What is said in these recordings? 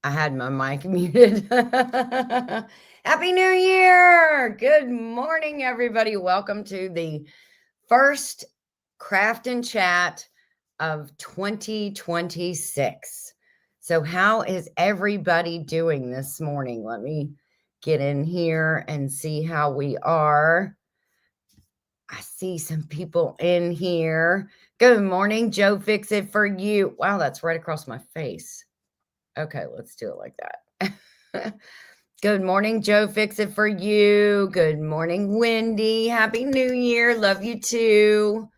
I had my mic muted. Happy New Year! Good morning, everybody. Welcome to the first Craft and Chat of 2026. So, how is everybody doing this morning? Let me get in here and see how we are. I see some people in here. Good morning, Joe. Fix it for you. Wow, that's right across my face. Okay, let's do it like that. Good morning, Joe. Fix it for you. Good morning, Wendy. Happy New Year. Love you too.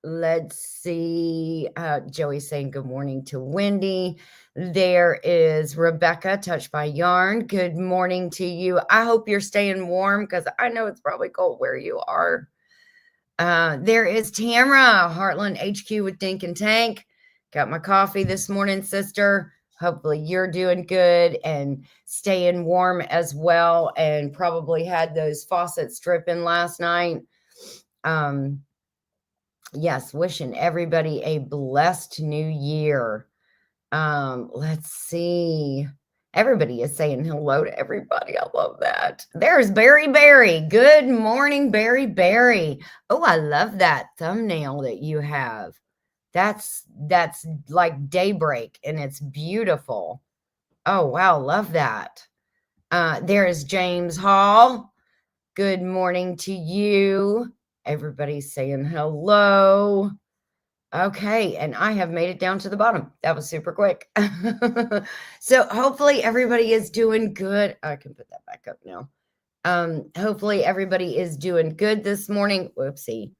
Let's see. Joey's saying good morning to Wendy. There is Rebecca, Touched by Yarn. Good morning to you. I hope you're staying warm because I know it's probably cold where you are. There is Tamara, Heartland HQ with Dink and Tank. Got my coffee this morning, sister. Hopefully you're doing good and staying warm as well, and probably had those faucets dripping last night. Yes, wishing everybody a blessed new year. Let's see. Everybody is saying hello to everybody. I love that. There's Barry Berry. Good morning, Barry Berry. Oh, I love that thumbnail that you have. That's like daybreak and it's beautiful. Oh, wow, love that. There is James Hall. Good morning to you. Everybody's saying hello. Okay, and I have made it down to the bottom. That was super quick. So hopefully everybody is doing good. I can put that back up now. Hopefully everybody is doing good this morning. Whoopsie.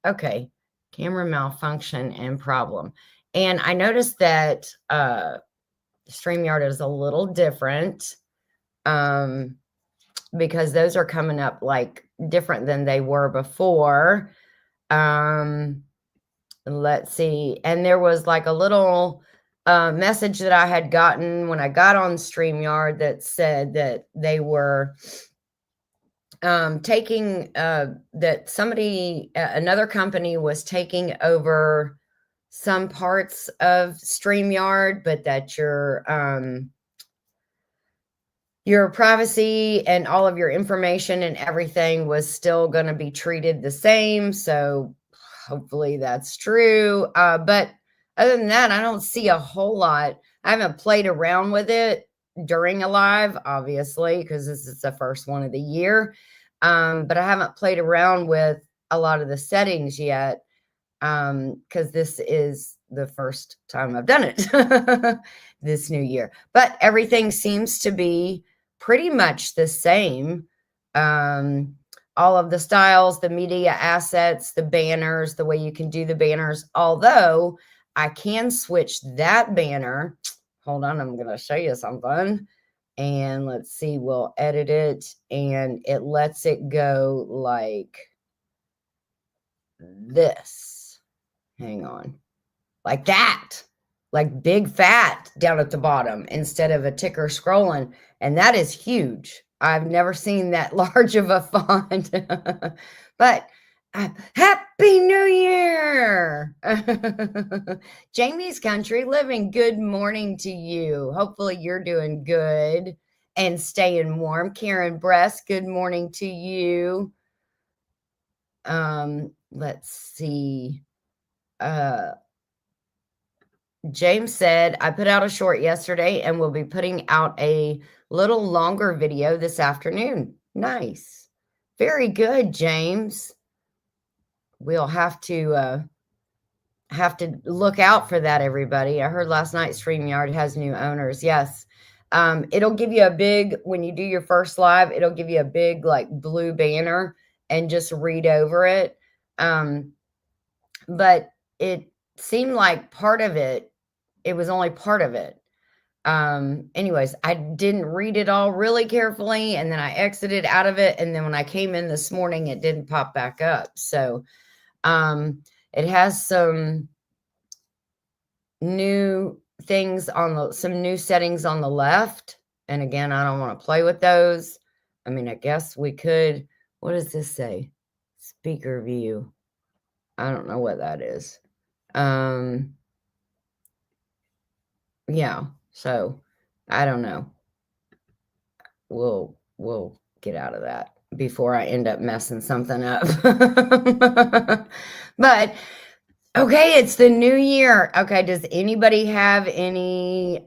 Okay, camera malfunction and problem. And I noticed that StreamYard is a little different because those are coming up like different than they were before. Let's see. And there was like a little message that I had gotten when I got on StreamYard that said that they were taking that somebody, another company was taking over some parts of StreamYard, but that your privacy and all of your information and everything was still going to be treated the same. So hopefully that's true. But other than that, I don't see a whole lot. I haven't played around with it during a live, obviously, because this is the first one of the year. But I haven't played around with a lot of the settings yet because this is the first time I've done it this new year. But everything seems to be pretty much the same. All of the styles, the media assets, the banners, the way you can do the banners, although I can switch that banner. Hold on, I'm going to show you something. And let's see, we'll edit it and it lets it go like this. Hang on. Like that. Like big fat down at the bottom instead of a ticker scrolling. And that is huge. I've never seen that large of a font. But Happy New Year! Jamie's Country Living, good morning to you. Hopefully you're doing good and staying warm. Karen Bress, good morning to you. Let's see. James said, I put out a short yesterday and we'll be putting out a little longer video this afternoon. Nice. Very good, James. We'll have to look out for that, everybody. I heard last night StreamYard has new owners. Yes. It'll give you a big, when you do your first live, it'll give you a big like blue banner and just read over it. But it seemed like part of it, it was only part of it. Anyways, I didn't read it all really carefully and then I exited out of it. And then when I came in this morning, it didn't pop back up. So, it has some new things on some new settings on the left. And again, I don't want to play with those. I mean, I guess we could, what does this say? Speaker view. I don't know what that is. Yeah, so I don't know. We'll get out of that before I end up messing something up. But okay, it's the new year. Okay, does anybody have any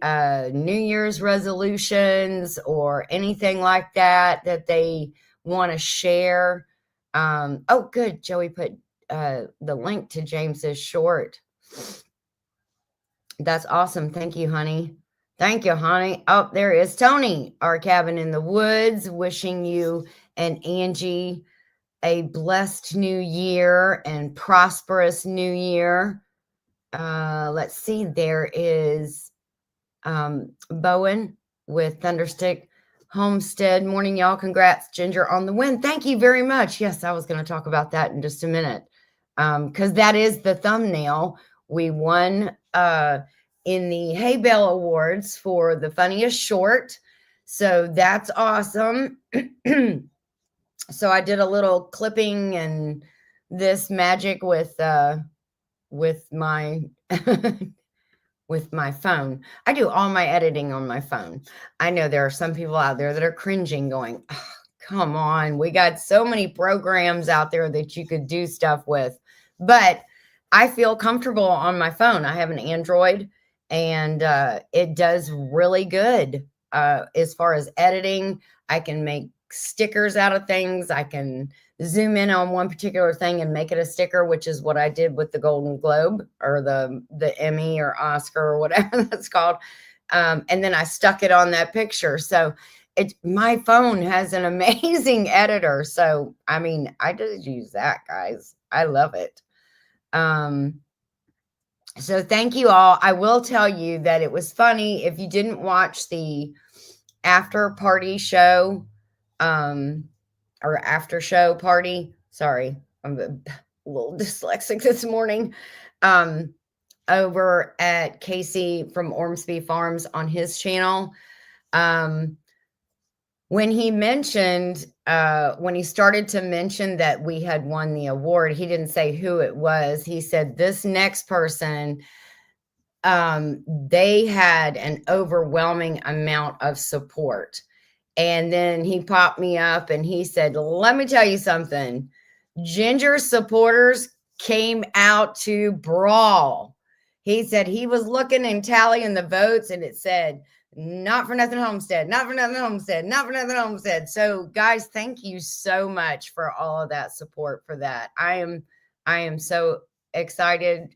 New Year's resolutions or anything like that that they want to share? Oh, good. Joey put the link to James's short. That's awesome. Thank you, honey. Thank you, honey. Oh, there is Tony, our cabin in the woods, wishing you and Angie a blessed new year and prosperous new year. Let's see, there is Bowen with Thunderstick Homestead. Morning, y'all. Congrats, Ginger, on the win. Thank you very much. Yes, I was going to talk about that in just a minute because that is the thumbnail. We won in the Hay Bale Awards for the funniest short. So that's awesome. So I did a little clipping and this magic with my with my phone. I do all my editing on my phone. I know there are some people out there that are cringing going, oh, come on, we got so many programs out there that you could do stuff with. But I feel comfortable on my phone. I have an Android and it does really good as far as editing. I can make stickers out of things. I can zoom in on one particular thing and make it a sticker, which is what I did with the Golden Globe or the Emmy or Oscar or whatever that's called. And then I stuck it on that picture. So my phone has an amazing editor. So, I mean, I just use that, guys. I love it. So thank you all. I will tell you that it was funny. If you didn't watch the after party show, or after show party. Sorry, I'm a little dyslexic this morning. Over at Casey from Ormsby Farms on his channel. When he mentioned, when he started to mention that we had won the award, he didn't say who it was. He said, this next person, they had an overwhelming amount of support. And then he popped me up and he said, let me tell you something. Ginger supporters came out to brawl. He said he was looking and tallying the votes and it said, not for nothing Homestead, not for nothing Homestead, not for nothing Homestead. So guys, thank you so much for all of that support for that. I am so excited.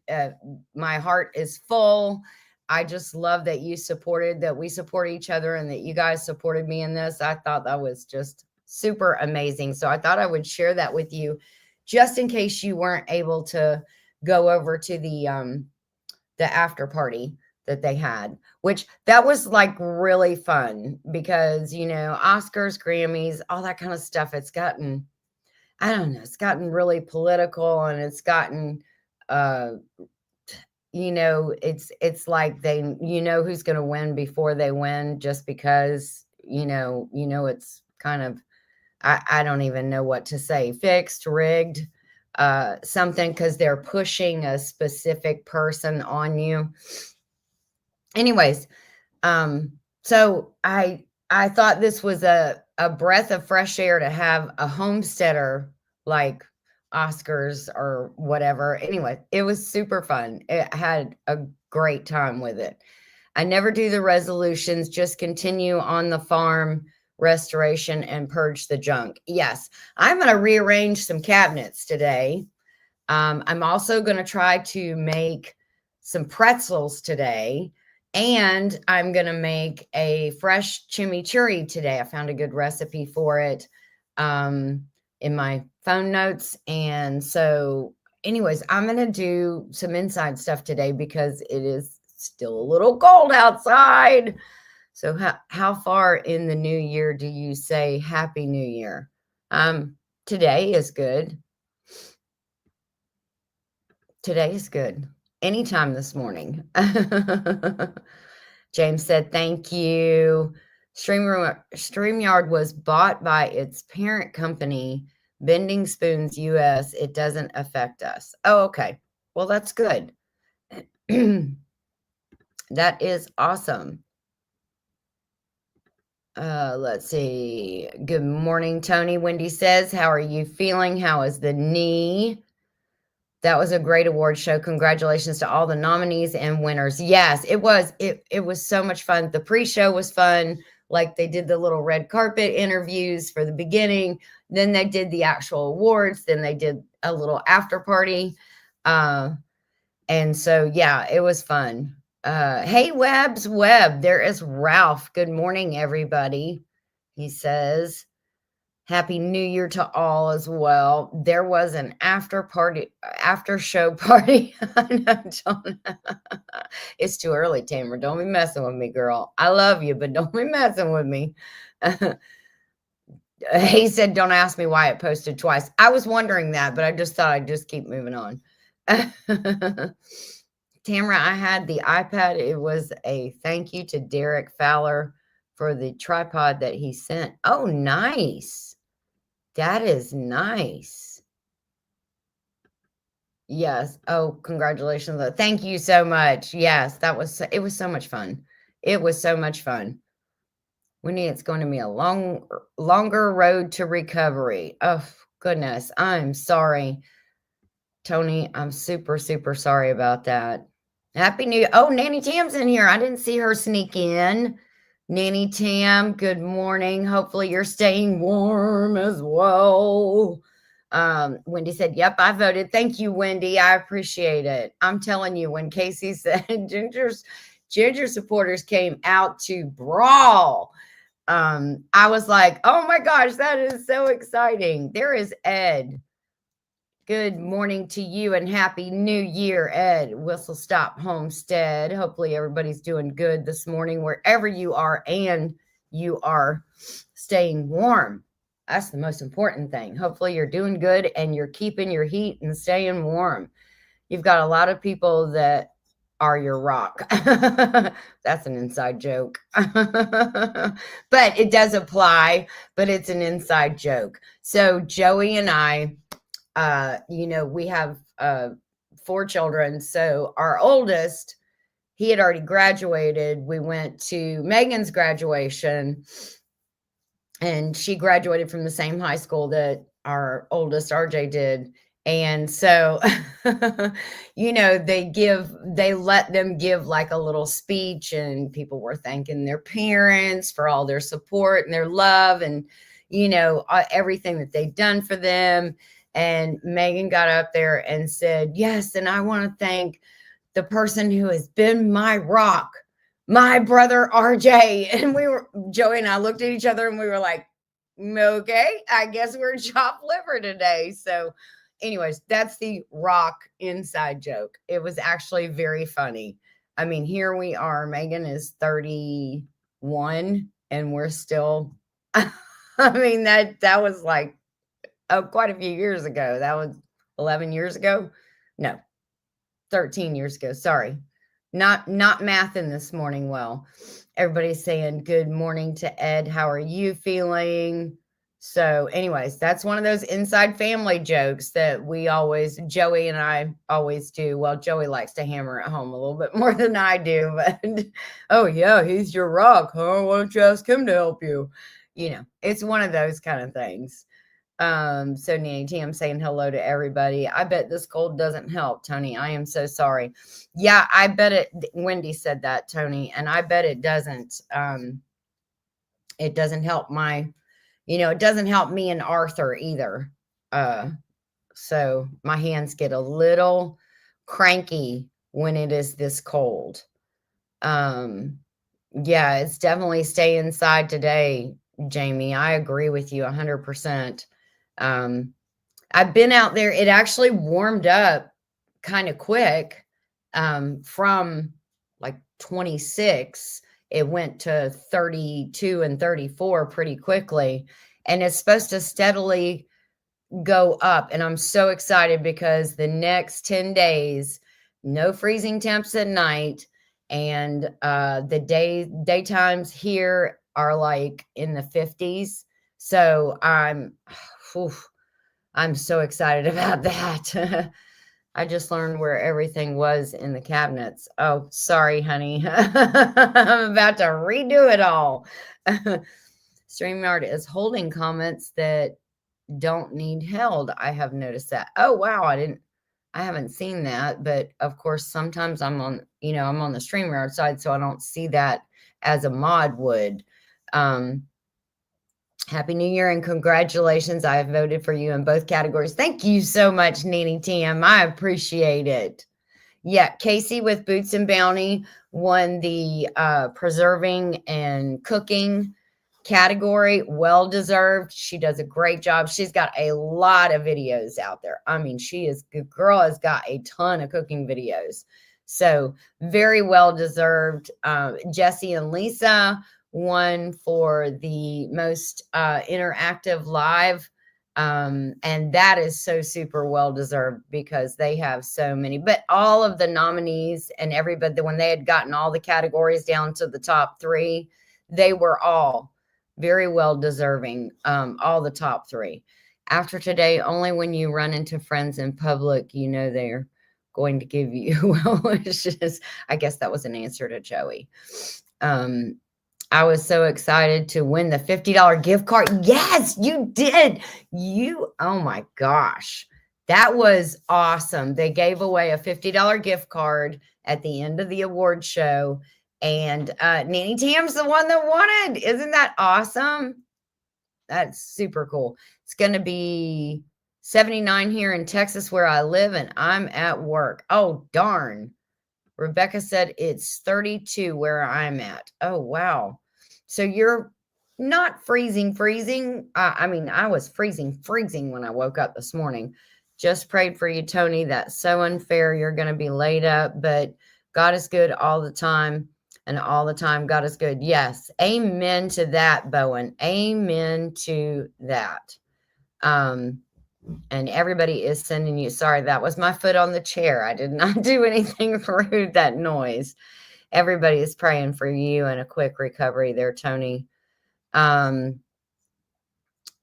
My heart is full. I just love that we support each other and that you guys supported me in this. I thought that was just super amazing. So I thought I would share that with you just in case you weren't able to go over to the after party that they had, which that was like really fun because, Oscars, Grammys, all that kind of stuff. It's gotten, I don't know, it's gotten really political and it's gotten, it's like who's going to win before they win just because, it's kind of, I don't even know what to say, fixed, rigged, something because they're pushing a specific person on you. Anyways, so I thought this was a breath of fresh air to have a homesteader like Oscars or whatever. Anyway, it was super fun. I had a great time with it. I never do the resolutions, just continue on the farm restoration and purge the junk. Yes, I'm going to rearrange some cabinets today. I'm also going to try to make some pretzels today. And I'm going to make a fresh chimichurri today. I found a good recipe for it in my phone notes. And so anyways, I'm going to do some inside stuff today because it is still a little cold outside. So how far in the new year do you say Happy New Year? Today is good. Today is good. Anytime this morning. James said, thank you. StreamYard was bought by its parent company, Bending Spoons US. It doesn't affect us. Oh, okay. Well, that's good. That is awesome. Let's see. Good morning, Tony. Wendy says, how are you feeling? How is the knee? That was a great award show. Congratulations to all the nominees and winners. Yes, it was. It was so much fun. The pre-show was fun. Like they did the little red carpet interviews for the beginning. Then they did the actual awards. Then they did a little after party. And so yeah, it was fun. Hey Webb's Web, there is Ralph. Good morning, everybody. He says, Happy New Year to all as well. There was an after show party. It's too early, Tamer. Don't be messing with me, girl. I love you, but don't be messing with me. He said, don't ask me why it posted twice. I was wondering that, but I just thought I'd just keep moving on. Tamara, I had the iPad. It was a thank you to Derek Fowler for the tripod that he sent. Oh, nice. That is nice. Yes. Oh, congratulations. Thank you so much. Yes, it was so much fun. It was so much fun. Winnie, it's going to be a longer road to recovery. Oh, goodness. I'm sorry. Tony, I'm super, super sorry about that. Happy New Year. Oh, Nanny Tam's in here. I didn't see her sneak in. Nanny Tam, good morning. Hopefully you're staying warm as well. Wendy said, yep, I voted. Thank you, Wendy. I appreciate it. I'm telling you, when Casey said Ginger supporters came out to brawl, I was like, oh my gosh, that is so exciting. There is Ed. Good morning to you and Happy New Year, Ed. Whistle Stop Homestead. Hopefully everybody's doing good this morning, wherever you are, and you are staying warm. That's the most important thing. Hopefully you're doing good and you're keeping your heat and staying warm. You've got a lot of people that are your rock. That's an inside joke. But it does apply, but it's an inside joke. So Joey and I, we have 4 children. So our oldest, he had already graduated. We went to Megan's graduation, and she graduated from the same high school that our oldest RJ did. And so, they let them give like a little speech, and people were thanking their parents for all their support and their love and, everything that they've done for them. And Megan got up there and said, yes, and I want to thank the person who has been my rock, my brother RJ. And Joey and I looked at each other and we were like, okay, I guess we're chopped liver today. So anyways, that's the rock inside joke. It was actually very funny. I mean, here we are. Megan is 31 and we're still, I mean, that was like, quite a few years ago. That was 11 years ago. No, 13 years ago. Sorry. Not mathing this morning. Well, everybody's saying good morning to Ed. How are you feeling? So anyways, that's one of those inside family jokes that Joey and I always do. Well, Joey likes to hammer it home a little bit more than I do, but oh yeah, he's your rock, huh? Why don't you ask him to help you? It's one of those kind of things. So Nanny T, I'm saying hello to everybody. I bet this cold doesn't help, Tony. I am so sorry. Yeah, I bet it. Wendy said that, Tony, and I bet it doesn't. It doesn't help it doesn't help me and Arthur either. So my hands get a little cranky when it is this cold. Yeah, it's definitely stay inside today, Jamie. I agree with you 100%. I've been out there. It actually warmed up kind of quick. From like 26, it went to 32 and 34 pretty quickly. And it's supposed to steadily go up. And I'm so excited because the next 10 days, no freezing temps at night. And the daytimes here are like in the 50s. So I'm so excited about that. I just learned where everything was in the cabinets. Oh, sorry, honey. I'm about to redo it all. StreamYard is holding comments that don't need held. I have noticed that. Oh, wow. I haven't seen that. But of course, sometimes I'm on the StreamYard side, so I don't see that as a mod would. Happy New Year and congratulations. I have voted for you in both categories. Thank you so much, Nene Tim. I appreciate it. Yeah, Casey with Boots and Bounty won the preserving and cooking category. Well deserved. She does a great job. She's got a lot of videos out there. I mean, the girl has got a ton of cooking videos. So very well deserved. Jesse and Lisa won for the most interactive live. And that is so super well deserved because they have so many, but all of the nominees and everybody, when they had gotten all the categories down to the top 3, they were all very well deserving. All the top 3. After today, only when you run into friends in public, they're going to give you well wishes. I guess that was an answer to Joey. I was so excited to win the $50 gift card. Yes, you did. Oh my gosh. That was awesome. They gave away a $50 gift card at the end of the award show. And Nanny Tam's the one that won it. Isn't that awesome? That's super cool. It's going to be 79 here in Texas where I live, and I'm at work. Oh, darn. Rebecca said it's 32 where I'm at. Oh, wow. So you're not freezing. I mean, I was freezing when I woke up this morning. Just prayed for you, Tony. That's so unfair. You're going to be laid up, but God is good all the time. And all the time, God is good. Yes. Amen to that, Bowen. Amen to that. And everybody is sending you. Sorry, that was my foot on the chair. I did not do anything rude, that noise. Everybody is praying for you and a quick recovery there, Tony.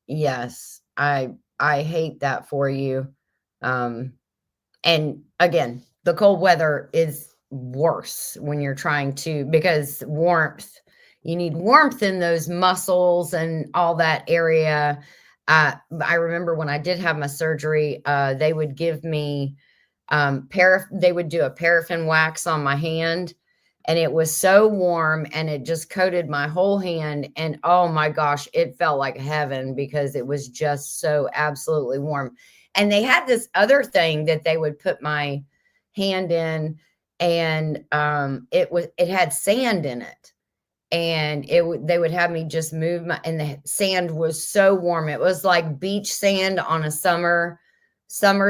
Yes, I hate that for you. And again, the cold weather is worse when you're trying to, because you need warmth in those muscles and all that area. I remember when I did have my surgery, they would give me they would do a paraffin wax on my hand, and it was so warm and it just coated my whole hand. And oh my gosh, it felt like heaven because it was just so absolutely warm. And they had this other thing that they would put my hand in, and it had sand in it. And they would have me just move and the sand was so warm. It was like beach sand on a summer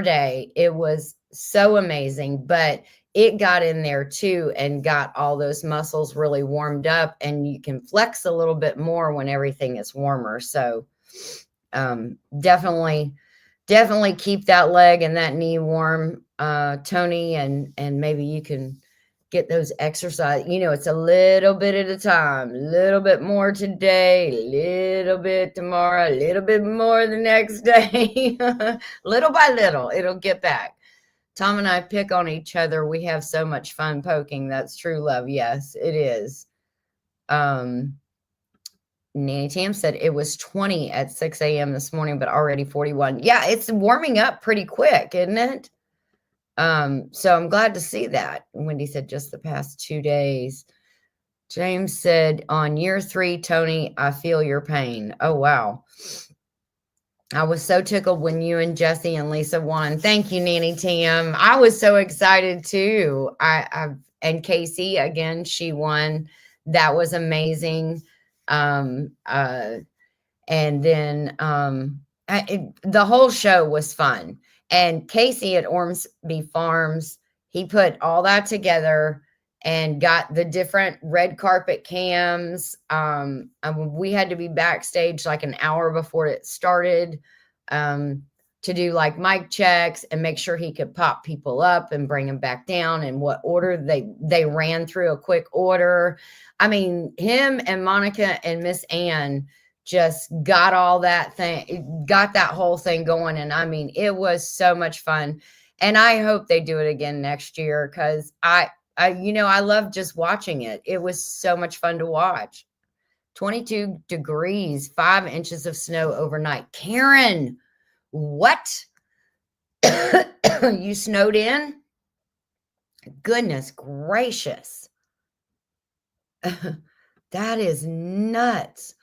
day. It was so amazing, but it got in there too and got all those muscles really warmed up, and you can flex a little bit more when everything is warmer. So definitely keep that leg and that knee warm, Tony, and maybe you can get those exercise. It's a little bit at a time, a little bit more today, a little bit tomorrow, a little bit more the next day. Little by little, it'll get back. Tom and I pick on each other. We have so much fun poking. That's true love. Yes, it is. Nanny Tam said it was 20 at 6 a.m. this morning, but already 41. Yeah, it's warming up pretty quick, isn't it? So I'm glad to see that. Wendy said just the past 2 days. James said on year 3, Tony, I feel your pain. Oh, wow. I was so tickled when you and Jesse and Lisa won. Thank you, Nanny Tam. I was so excited too. And Casey, again, she won. That was amazing. And then the whole show was fun. And Casey at Ormsby Farms, he put all that together and got the different red carpet cams. We had to be backstage like an hour before it started to do like mic checks and make sure he could pop people up and bring them back down in what order they ran through a quick order. I mean, him and Monica and Miss Ann just got that whole thing going. And I mean, it was so much fun. And I hope they do it again next year because I love just watching it. It was so much fun to watch. 22 degrees, 5 inches of snow overnight. Karen, what? You snowed in? Goodness gracious. That is nuts.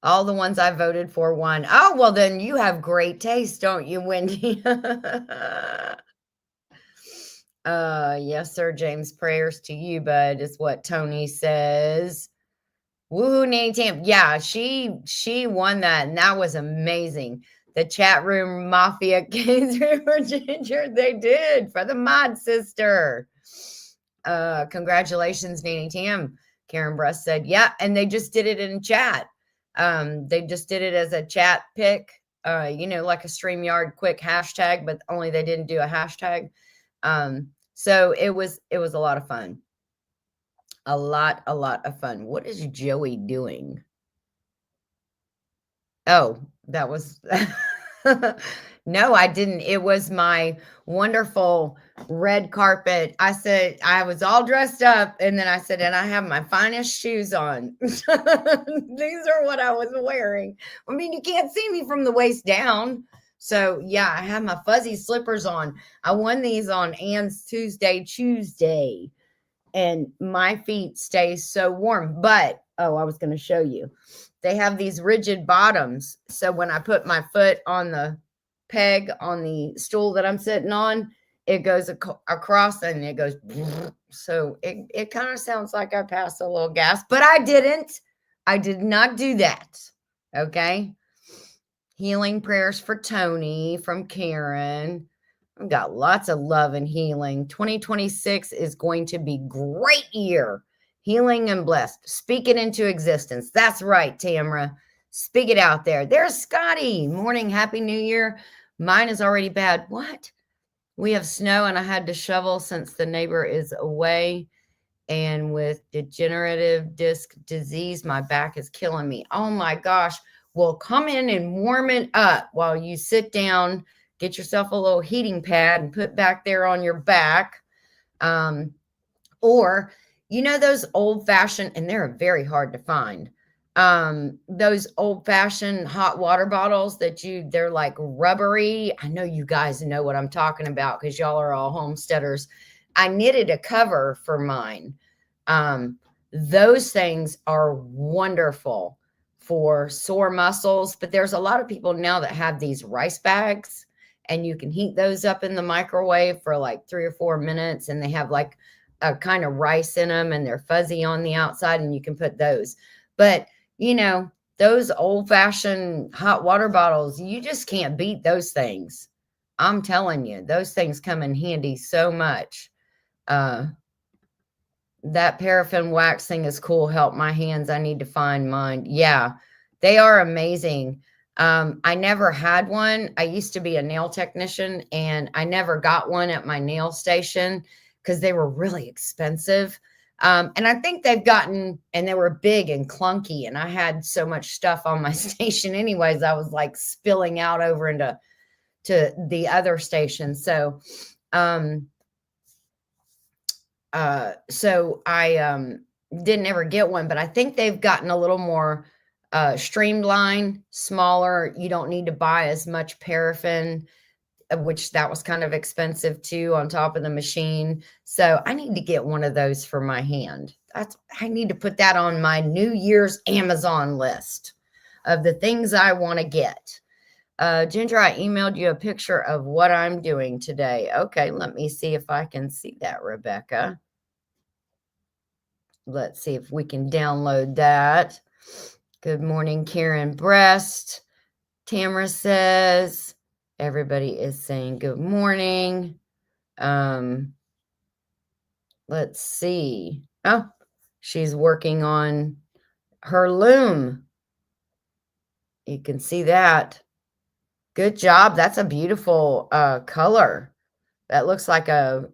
All the ones I voted for won. Oh, well, then you have great taste, don't you, Wendy? Yes, sir, James. Prayers to you, bud, is what Tony says. Woohoo, Nanny Tam. Yeah, she won that, and that was amazing. The chat room mafia came through for Ginger. They did for the mod sister. Congratulations, Nanny Tam. Karen Bruss said, yeah, and they just did it in chat. They just did it as a chat pick, like a StreamYard quick hashtag, but only they didn't do a hashtag. So it was a lot of fun. A lot of fun. What is Joey doing? Oh, that was no, I didn't. It was my wonderful red carpet. I said I was all dressed up, and then I said, and I have my finest shoes on. These are what I was wearing. I mean, you can't see me from the waist down. So yeah, I have my fuzzy slippers on. I won these on Ann's Tuesday, and my feet stay so warm. But I was going to show you. They have these rigid bottoms. So when I put my foot on the peg on the stool that I'm sitting on, it goes across and it goes. So it kind of sounds like I passed a little gas, but I didn't. I did not do that. Okay. Healing prayers for Tony from Karen. I've got lots of love and healing. 2026 is going to be great year. Healing and blessed. Speak it into existence. That's right, Tamra. Speak it out there. There's Scotty. Morning. Happy New Year. Mine is already bad. What? We have snow and I had to shovel since the neighbor is away. And with degenerative disc disease, my back is killing me. Oh my gosh. Well, come in and warm it up while you sit down. Get yourself a little heating pad and put back there on your back. Or, those old fashioned, and they're very hard to find. Those old fashioned hot water bottles they're like rubbery. I know you guys know what I'm talking about because y'all are all homesteaders. I knitted a cover for mine. Those things are wonderful for sore muscles, but there's a lot of people now that have these rice bags and you can heat those up in the microwave for like 3 or 4 minutes and they have like a kind of rice in them and they're fuzzy on the outside and you can put those. But, those old fashioned hot water bottles, you just can't beat those things. I'm telling you, those things come in handy so much. That paraffin wax thing is cool. Help my hands. I need to find mine. Yeah, they are amazing. I never had one. I used to be a nail technician and I never got one at my nail station because they were really expensive. And I think they've gotten, and they were big and clunky. And I had so much stuff on my station anyways. I was like spilling out over into the other station. So I didn't ever get one, but I think they've gotten a little more streamlined, smaller. You don't need to buy as much paraffin, which that was kind of expensive too on top of the machine. So I need to get one of those for my hand. I need to put that on my New Year's Amazon list of the things I want to get. Ginger, I emailed you a picture of what I'm doing today. Okay, let me see if I can see that, Rebecca. Let's see if we can download that. Good morning, Karen Breast. Tamara says, everybody is saying good morning. Let's see. Oh, she's working on her loom. You can see that. Good job. That's a beautiful color. That looks like a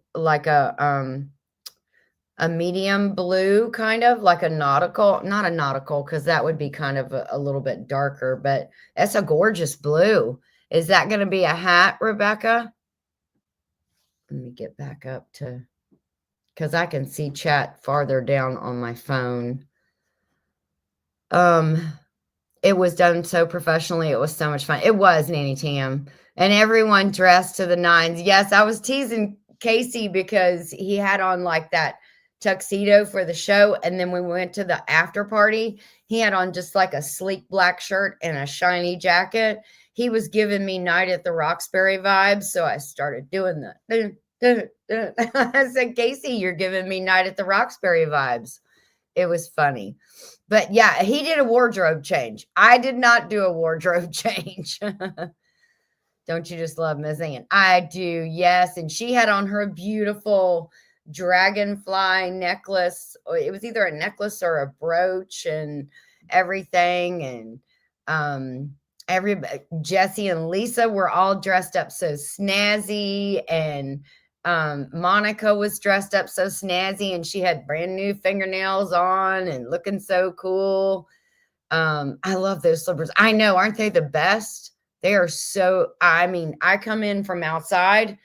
medium blue, kind of like not a nautical, because that would be kind of a little bit darker, but that's a gorgeous blue. Is that going to be a hat, Rebecca? Let me get back up to, because I can see chat farther down on my phone. It was done so professionally. It was so much fun. It was Nanny Tam, and everyone dressed to the nines. Yes, I was teasing Casey because he had on like that tuxedo for the show, and then when we went to the after party, he had on just like a sleek black shirt and a shiny jacket. He was giving me Night at the Roxbury vibes, so I started doing the. I said, Casey, you're giving me Night at the Roxbury vibes. It was funny. But yeah, he did a wardrobe change. I did not do a wardrobe change. Don't you just love Miss Ann? I do, yes. And she had on her beautiful dragonfly necklace. It was either a necklace or a brooch and everything. And everybody, Jesse and Lisa were all dressed up so snazzy, and Monica was dressed up so snazzy, and she had brand new fingernails on and looking so cool. I love those slippers. I know, aren't they the best? They are so, I mean, I come in from outside,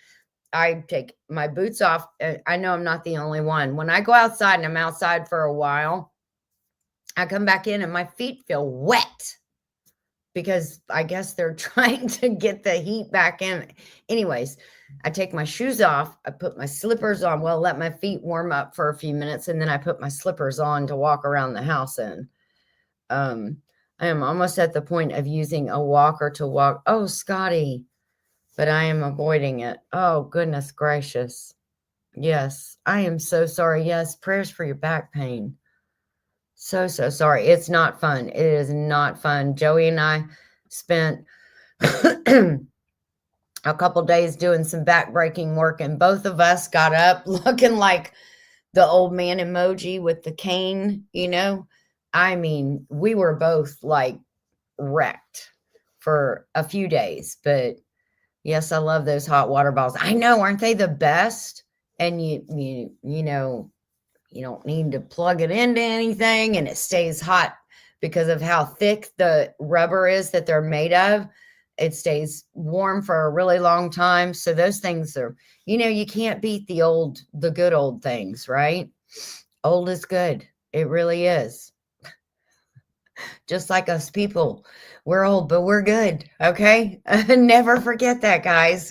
I take my boots off. I know I'm not the only one. When I go outside and I'm outside for a while, I come back in and my feet feel wet because I guess they're trying to get the heat back in. Anyways, I take my shoes off, I put my slippers on, well, let my feet warm up for a few minutes, and then I put my slippers on to walk around the house in. I am almost at the point of using a walker to walk. Oh, Scotty, but I am avoiding it. Oh, goodness gracious. Yes, I am so sorry. Yes, prayers for your back pain. So sorry. It's not fun. It is not fun. Joey and I spent a couple days doing some back-breaking work, and both of us got up looking like the old man emoji with the cane, you know? I mean, we were both like wrecked for a few days, but yes, I love those hot water balls. I know, aren't they the best? And you know, you don't need to plug it into anything, and it stays hot because of how thick the rubber is that they're made of. It stays warm for a really long time. So those things are, you can't beat the good old things, right? Old is good. It really is. Just like us people. We're old, but we're good. Okay. Never forget that, guys.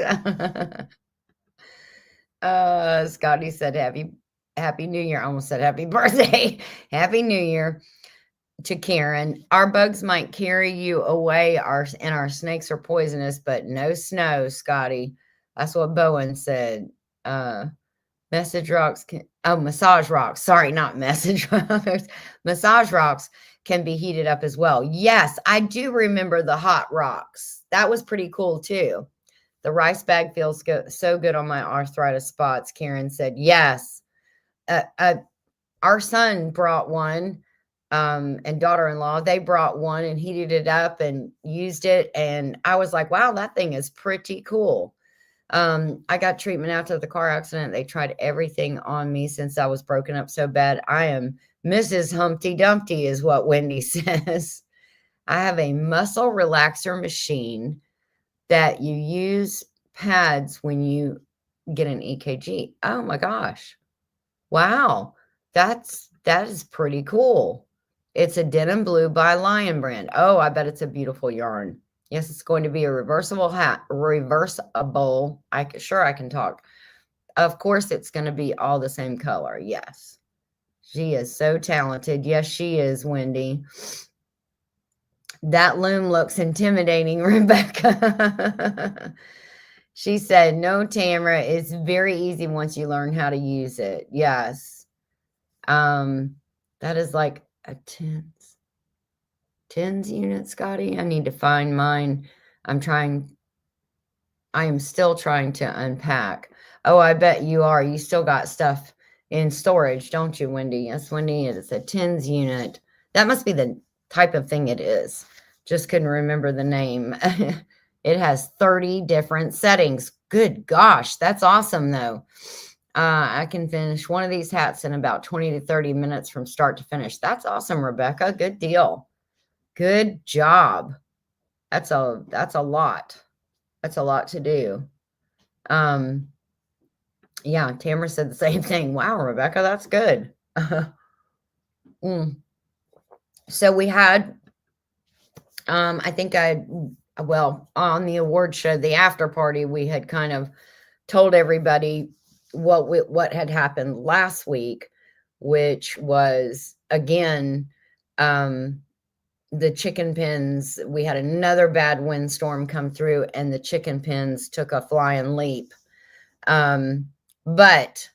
Scotty said happy New Year. I almost said happy birthday. Happy New Year to Karen. Our bugs might carry you away, and our snakes are poisonous, but no snow, Scotty. That's what Bowen said. Massage rocks. Sorry, not message rocks. Massage rocks can be heated up as well. Yes, I do remember the hot rocks. That was pretty cool too. The rice bag feels so good on my arthritis spots. Karen said, yes. Our son brought one, and daughter-in-law, they brought one and heated it up and used it. And I was like, wow, that thing is pretty cool. I got treatment after the car accident. They tried everything on me since I was broken up so bad. I am Mrs. Humpty Dumpty is what Wendy says. I have a muscle relaxer machine that you use pads when you get an EKG. Oh my gosh. Wow. That is pretty cool. It's a denim blue by Lion Brand. Oh, I bet it's a beautiful yarn. Yes, it's going to be a reversible hat. Reversible. Sure I can talk. Of course, it's going to be all the same color. Yes. She is so talented. Yes, she is, Wendy. That loom looks intimidating, Rebecca. She said, no, Tamara, it's very easy once you learn how to use it. Yes. That is like a tens unit, Scotty. I need to find mine. I am still trying to unpack. Oh, I bet you are. You still got stuff in storage, don't you, Wendy? Yes, Wendy, it's a tens unit. That must be the type of thing it is. Just couldn't remember the name. It has 30 different settings. Good gosh, that's awesome, though. I can finish one of these hats in about 20 to 30 minutes from start to finish. That's awesome, Rebecca. Good deal. Good job. That's a lot. That's a lot to do. Yeah, Tamara said the same thing. Wow, Rebecca, that's good. So we had, I think well, on the award show, the after party, we had kind of told everybody what had happened last week, which was again, um, the chicken pens. We had another bad windstorm come through, and the chicken pens took a flying leap. But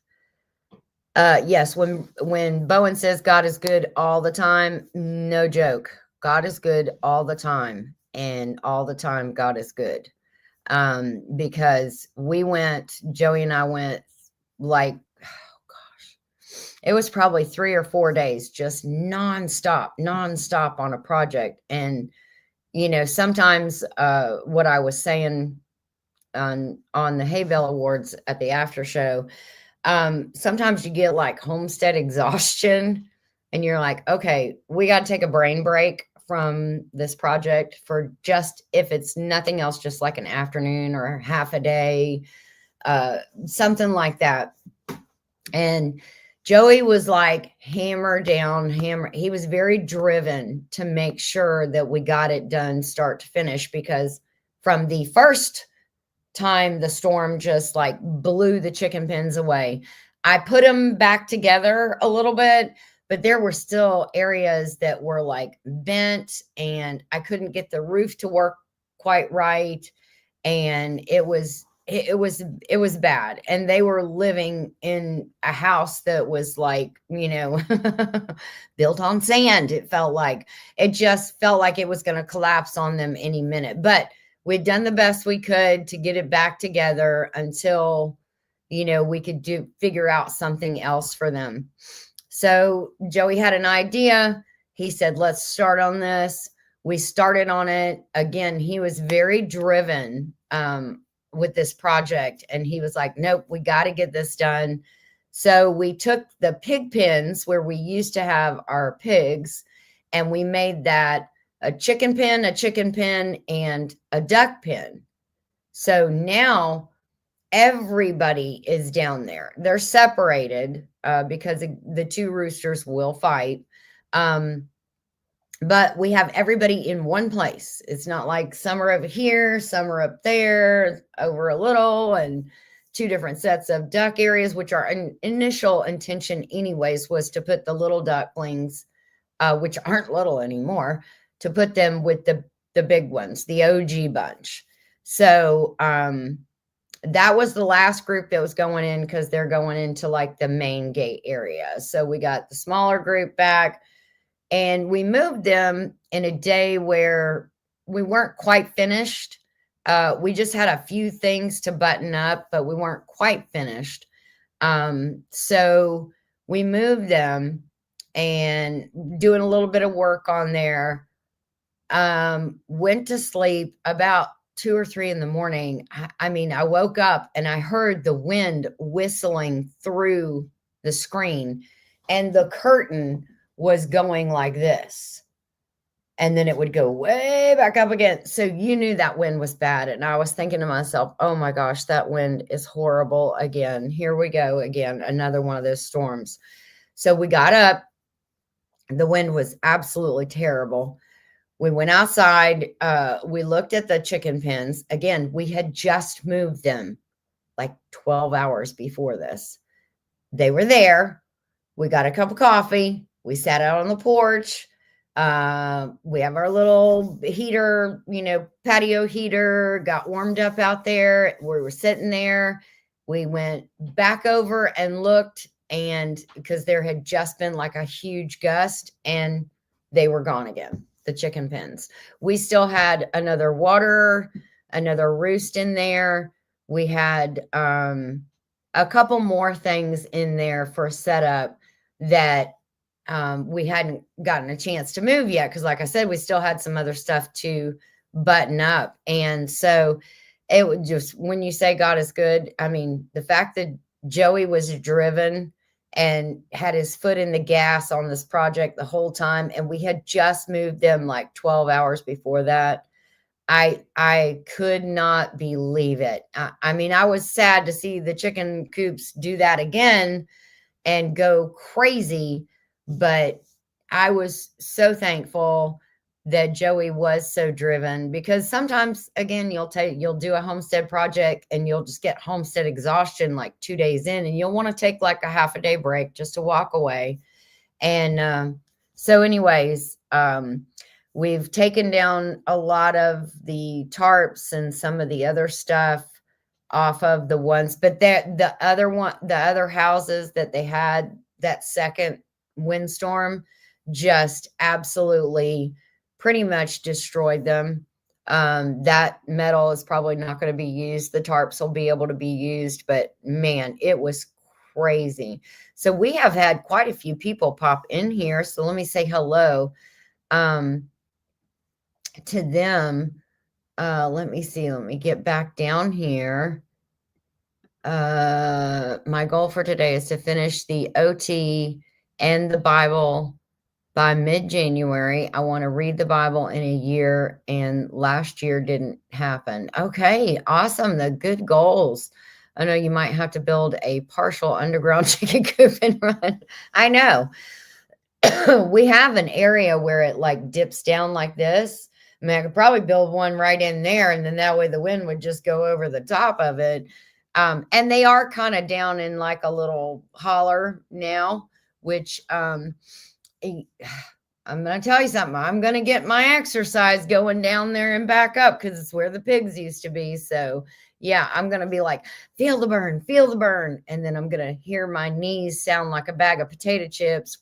yes, when Bowen says God is good all the time, no joke. God is good all the time, and all the time God is good. Because Joey and I went like, oh gosh, it was probably 3 or 4 days just nonstop on a project. And sometimes what I was saying on the Hay Bale Awards at the after show, sometimes you get like homestead exhaustion and you're like, okay, we got to take a brain break from this project for just, if it's nothing else, just like an afternoon or half a day, something like that. And Joey was like hammer down, hammer. He was very driven to make sure that we got it done start to finish, because from the first time the storm just like blew the chicken pens away, I put them back together a little bit, but there were still areas that were like bent and I couldn't get the roof to work quite right. And it was bad. And they were living in a house that was like, built on sand. It just felt like it was going to collapse on them any minute. But we'd done the best we could to get it back together until, we could figure out something else for them. So Joey had an idea. He said, let's start on this. We started on it. Again, he was very driven with this project. And he was like, nope, we got to get this done. So we took the pig pens where we used to have our pigs, and we made that a chicken pen, and a duck pen. So now everybody is down there. They're separated because the two roosters will fight. But we have everybody in one place. It's not like some are over here, some are up there, over a little, and two different sets of duck areas, which our initial intention anyways was to put the little ducklings, which aren't little anymore, to put them with the big ones, the OG bunch. So that was the last group that was going in, because they're going into like the main gate area. So we got the smaller group back, and we moved them in a day where we weren't quite finished. We just had a few things to button up, but we weren't quite finished. So we moved them and doing a little bit of work on there. Went to sleep about 2 or 3 in the morning. I woke up and I heard the wind whistling through the screen, and the curtain was going like this. And then it would go way back up again. So you knew that wind was bad. And I was thinking to myself, oh my gosh, that wind is horrible again. Here we go again, another one of those storms. So we got up. The wind was absolutely terrible. We went outside. We looked at the chicken pens. Again, we had just moved them like 12 hours before this. They were there. We got a cup of coffee. We sat out on the porch. We have our little heater, patio heater, got warmed up out there. We were sitting there. We went back over and looked, and because there had just been like a huge gust, and they were gone again, the chicken pens. We still had another roost in there. We had a couple more things in there for setup that we hadn't gotten a chance to move yet, because like I said, we still had some other stuff to button up. And so it would just, when you say God is good, the fact that Joey was driven and had his foot in the gas on this project the whole time, and we had just moved them like 12 hours before that, I could not believe it. I was sad to see the chicken coops do that again and go crazy, but I was so thankful that Joey was so driven, because sometimes, again, you'll do a homestead project and you'll just get homestead exhaustion like 2 days in, and you'll want to take like a half a day break just to walk away. And so anyways, we've taken down a lot of the tarps and some of the other stuff off of the ones, but the other houses that they had that second windstorm just absolutely pretty much destroyed them. That metal is probably not going to be used. The tarps will be able to be used, but man, it was crazy. So we have had quite a few people pop in here. So let me say hello to them. Let me see. Let me get back down here. My goal for today is to finish the OT and the Bible by mid-January. I want to read the Bible in a year, and last year didn't happen. Okay, awesome. The good goals. I know you might have to build a partial underground chicken coop and run. I know. We have an area where it like dips down like this. I mean, I could probably build one right in there, and then that way the wind would just go over the top of it. And they are kind of down in like a little holler now, which I'm going to tell you something. I'm going to get my exercise going down there and back up, because it's where the pigs used to be. So yeah, I'm going to be like, feel the burn, feel the burn. And then I'm going to hear my knees sound like a bag of potato chips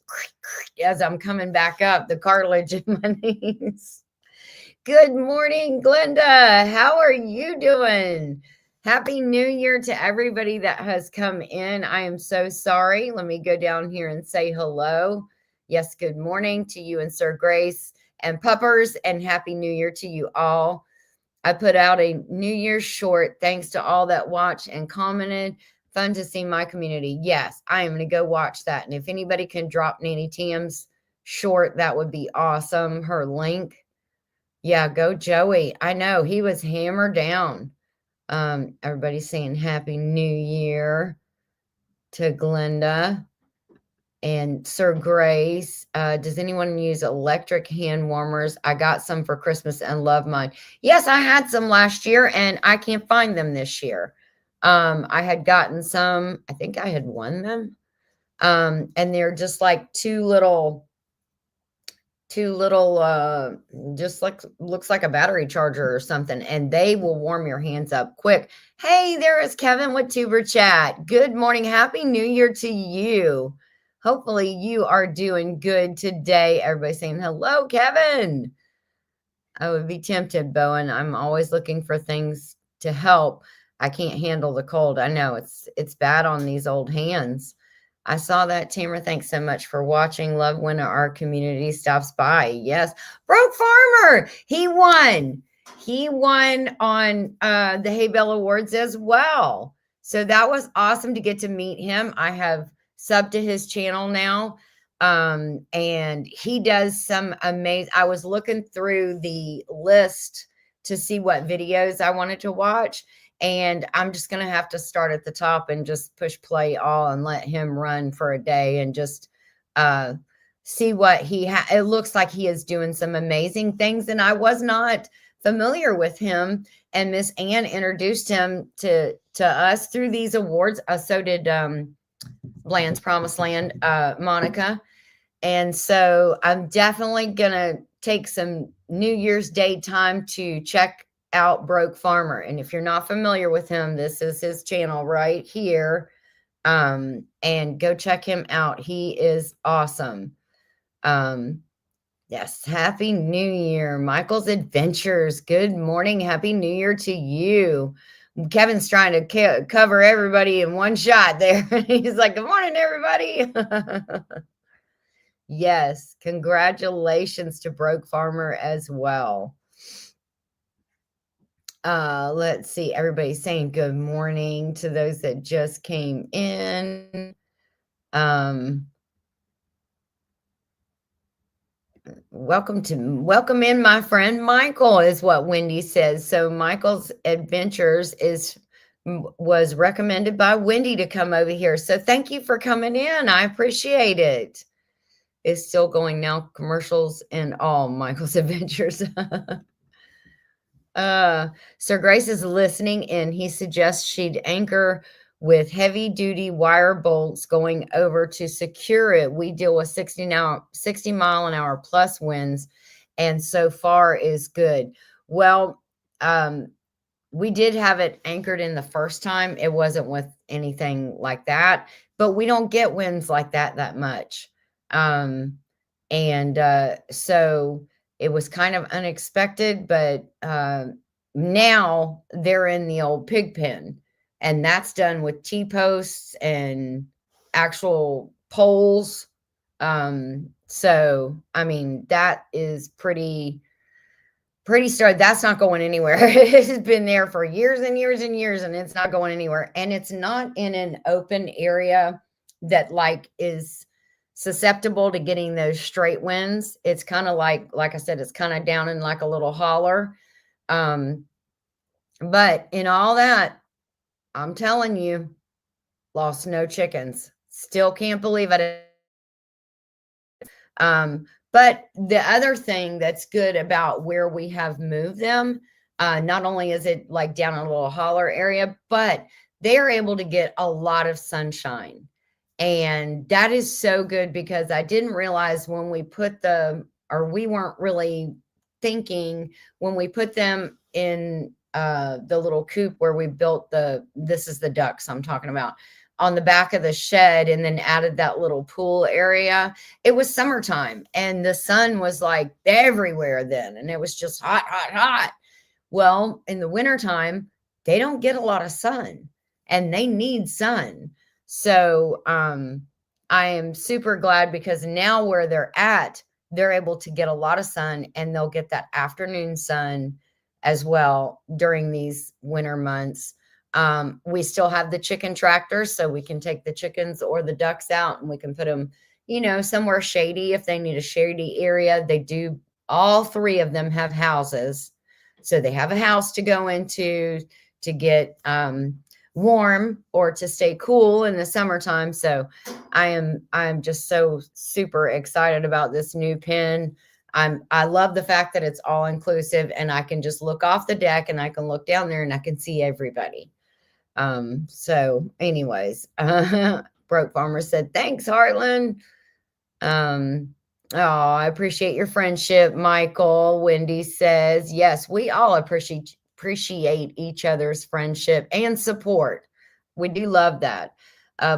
as I'm coming back up, the cartilage in my knees. Good morning, Glenda. How are you doing? Happy New Year to everybody that has come in. I am so sorry. Let me go down here and say hello. Yes, good morning to you and Sir Grace and Puppers, and Happy New Year to you all. I put out a New Year's short. Thanks to all that watched and commented. Fun to see my community. Yes, I am going to go watch that. And if anybody can drop Nanny Tam's short, that would be awesome. Her link. Yeah, go Joey. I know he was hammered down. Everybody's saying Happy New Year to Glenda and Sir Grace. Does anyone use electric hand warmers? I got some for Christmas and love mine. Yes, I had some last year and I can't find them this year. I had gotten some, I think I had won them. And they're just like two little just like looks like a battery charger or something, and they will warm your hands up quick. Hey, there is Kevin with Tuber Chat. Good morning. Happy New Year to you. Hopefully you are doing good today. Everybody's saying hello, Kevin. I would be tempted, Bowen. I'm always looking for things to help. I can't handle the cold. I know it's bad on these old hands. I saw that, Tamara. Thanks so much for watching. Love when our community stops by. Yes. Broke Farmer. He won. He won on the Hay Bale Awards as well. So that was awesome to get to meet him. I have subbed to his channel now. And he does some amazing. I was looking through the list to see what videos I wanted to watch. And I'm just going to have to start at the top and just push play all and let him run for a day and just see what it looks like he is doing some amazing things. And I was not familiar with him. And Miss Ann introduced him to us through these awards. So did Bland's Promised Land, Monica. And so I'm definitely going to take some New Year's Day time to check out Broke Farmer. And if you're not familiar with him, this is his channel right here. And go check him out. He is awesome. Yes. Happy New Year. Michael's Adventures. Good morning. Happy New Year to you. Kevin's trying to cover everybody in one shot there. He's like, good morning, everybody. Yes. Congratulations to Broke Farmer as well. Let's see. Everybody's saying good morning to those that just came in. Welcome in, my friend Michael, is what Wendy says. So Michael's Adventures was recommended by Wendy to come over here. So thank you for coming in. I appreciate it. is still going now. Commercials and all Michael's Adventures. Sir Grace is listening and he suggests she'd anchor with heavy duty wire bolts going over to secure it. We deal with 60 mile an hour plus winds, and so far is good. Well, we did have it anchored in the first time. It wasn't with anything like that, but we don't get winds like that much. So it was kind of unexpected, but now they're in the old pig pen, and that's done with T-posts and actual poles. So I mean, that is pretty started. That's not going anywhere. It has been there for years and years and years, and it's not going anywhere. And it's not in an open area that like is susceptible to getting those straight winds. It's kind of like I said, it's kind of down in like a little holler. But in all that, I'm telling you, lost no chickens. Still can't believe it. But the other thing that's good about where we have moved them, not only is it like down in a little holler area, but they are able to get a lot of sunshine. And that is so good because I didn't realize when we put we weren't really thinking when we put them in the little coop where we built this is the ducks I'm talking about, on the back of the shed, and then added that little pool area. It was summertime and the sun was like everywhere then, and it was just hot, hot, hot. Well, in the wintertime, they don't get a lot of sun and they need sun. So I am super glad because now where they're at, they're able to get a lot of sun, and they'll get that afternoon sun as well during these winter months. We still have the chicken tractor, so we can take the chickens or the ducks out and we can put them, somewhere shady if they need a shady area. They do, all three of them have houses. So they have a house to go into to get warm or to stay cool in the summertime. So I'm just so super excited about this new pen. I love the fact that it's all inclusive and I can just look off the deck and I can look down there and I can see everybody. So anyways, Broke Farmer said, thanks, Heartland. Oh, I appreciate your friendship, Michael. Wendy says, yes, we all appreciate each other's friendship and support. We do love that.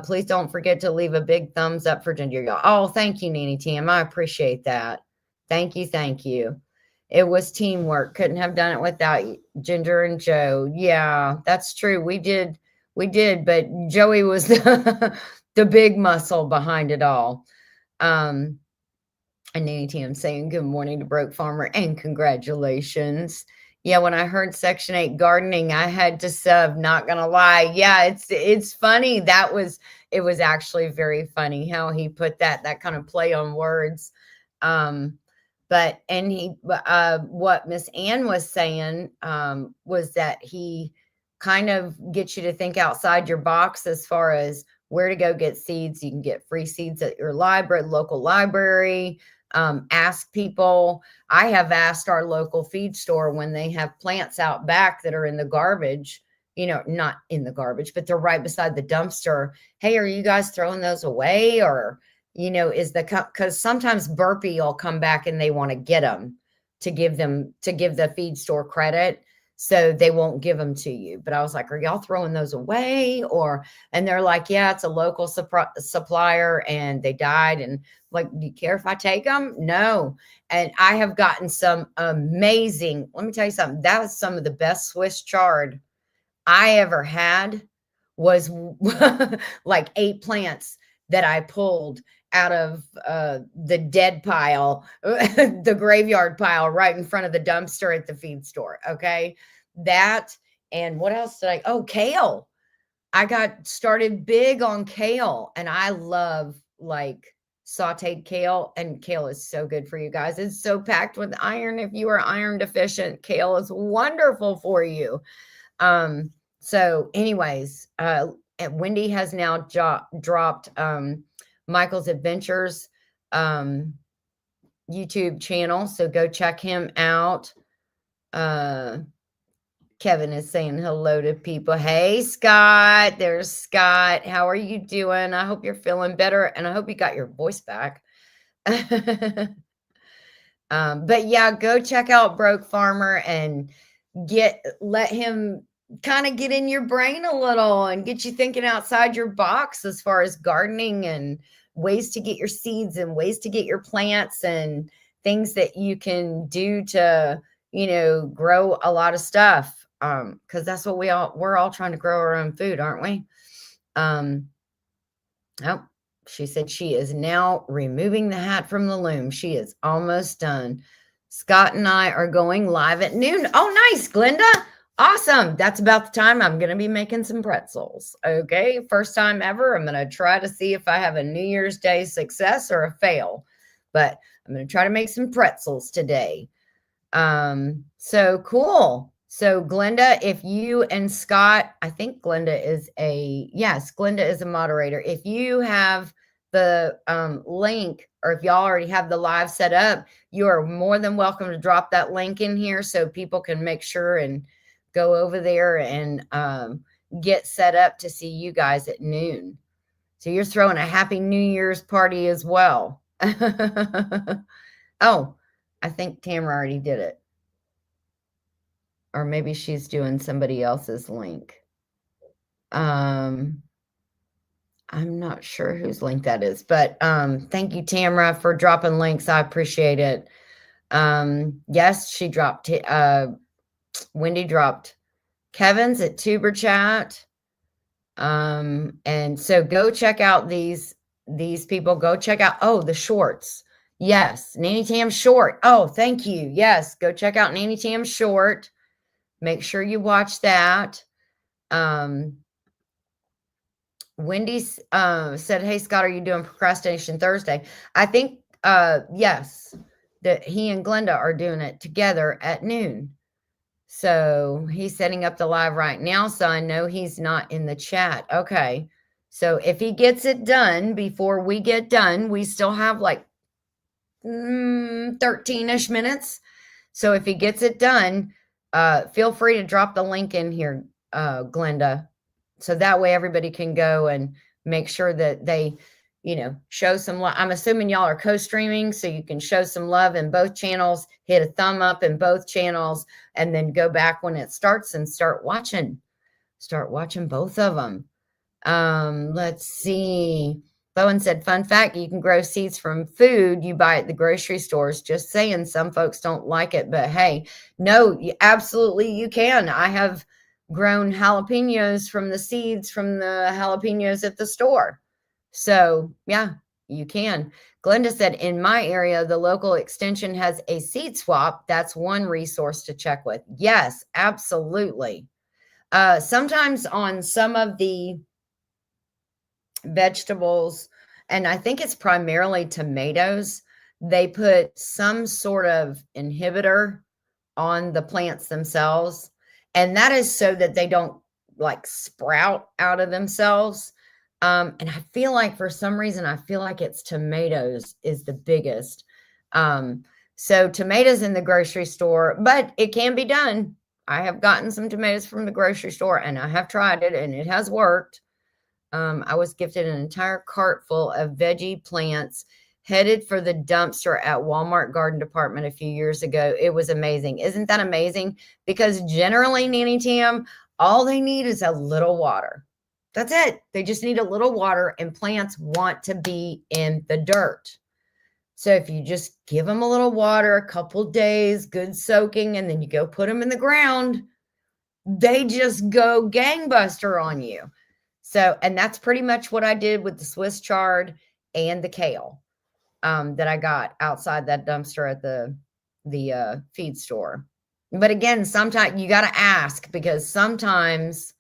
Please don't forget to leave a big thumbs up for Ginger Y'all. Oh, thank you, Nanny Tim. I appreciate that. Thank you. Thank you. It was teamwork. Couldn't have done it without Ginger and Joe. Yeah, that's true. We did, but Joey was the big muscle behind it all. And Nanny Tim saying good morning to Broke Farmer and congratulations. Yeah, when I heard Section 8 gardening, I had to sub, not gonna lie. Yeah, it's funny. It was actually very funny how he put that kind of play on words. What Miss Ann was saying was that he kind of gets you to think outside your box as far as where to go get seeds. You can get free seeds at your local library. Ask people. I have asked our local feed store when they have plants out back that are in the garbage, not in the garbage, but they're right beside the dumpster. Hey, are you guys throwing those away? Or because sometimes Burpee will come back and they want to get them to give the feed store credit. So they won't give them to you. But I was like, are y'all throwing those away? And they're like, yeah, it's a local supplier and they died. And like, do you care if I take them? No. And I have gotten some amazing, let me tell you something. That was some of the best Swiss chard I ever had was like 8 plants that I pulled out of the dead pile, the graveyard pile right in front of the dumpster at the feed store. Okay. That, and what else did kale. I got started big on kale, and I love like sauteed kale, and kale is so good for you guys. It's so packed with iron. If you are iron deficient, kale is wonderful for you. So anyways, Wendy has now dropped Michael's Adventures YouTube channel. So go check him out. Kevin is saying hello to people. Hey, Scott. There's Scott. How are you doing? I hope you're feeling better, and I hope you got your voice back. But yeah, go check out Broke Farmer and let him kind of get in your brain a little and get you thinking outside your box as far as gardening and ways to get your seeds and ways to get your plants and things that you can do to, grow a lot of stuff. Because that's what we're all trying to grow our own food, aren't we? Oh, she said she is now removing the hat from the loom. She is almost done. Scott and I are going live at noon. Oh, nice, Glenda. Awesome. That's about the time I'm going to be making some pretzels. Okay. First time ever. I'm going to try to see if I have a New Year's Day success or a fail, but I'm going to try to make some pretzels today. So cool. So Glenda, if you and Scott, I think Glenda is a moderator. If you have the link, or if y'all already have the live set up, you are more than welcome to drop that link in here so people can make sure and go over there and get set up to see you guys at noon. So you're throwing a happy New Year's party as well. Oh, I think Tamara already did it. Or maybe she's doing somebody else's link. I'm not sure whose link that is, but thank you, Tamara, for dropping links. I appreciate it. Yes, she dropped, Wendy dropped Kevin's at Tuber Chat. And so go check out these people. Go check out, the shorts. Yes, Nanny Tam short. Oh, thank you. Yes, go check out Nanny Tam short. Make sure you watch that. Wendy said, hey, Scott, are you doing Procrastination Thursday? I think, yes, that he and Glenda are doing it together at noon. So he's setting up the live right now. So I know he's not in the chat. Okay. So if he gets it done before we get done, we still have like 13-ish minutes. So if he gets it done, feel free to drop the link in here, Glenda. So that way everybody can go and make sure that they, show some love. I'm assuming y'all are co-streaming, so you can show some love in both channels, hit a thumb up in both channels, and then go back when it starts and start watching both of them. Let's see. Bowen said, fun fact, you can grow seeds from food you buy at the grocery stores. Just saying, some folks don't like it, but hey, no, absolutely you can. I have grown jalapenos from the seeds from the jalapenos at the store. So yeah, you can. Glenda said, in my area, the local extension has a seed swap. That's one resource to check with. Yes, absolutely. Sometimes on some of the vegetables, and I think it's primarily tomatoes, they put some sort of inhibitor on the plants themselves. And that is so that they don't like sprout out of themselves. And I feel like for some reason, it's tomatoes is the biggest. So tomatoes in the grocery store, but it can be done. I have gotten some tomatoes from the grocery store and I have tried it and it has worked. I was gifted an entire cart full of veggie plants headed for the dumpster at Walmart Garden Department a few years ago. It was amazing. Isn't that amazing? Because generally, Nanny Tam, all they need is a little water. That's it. They just need a little water, and plants want to be in the dirt. So if you just give them a little water, a couple days, good soaking, and then you go put them in the ground, they just go gangbuster on you. So, and that's pretty much what I did with the Swiss chard and the kale that I got outside that dumpster at the feed store. But again, sometimes you got to ask, because sometimes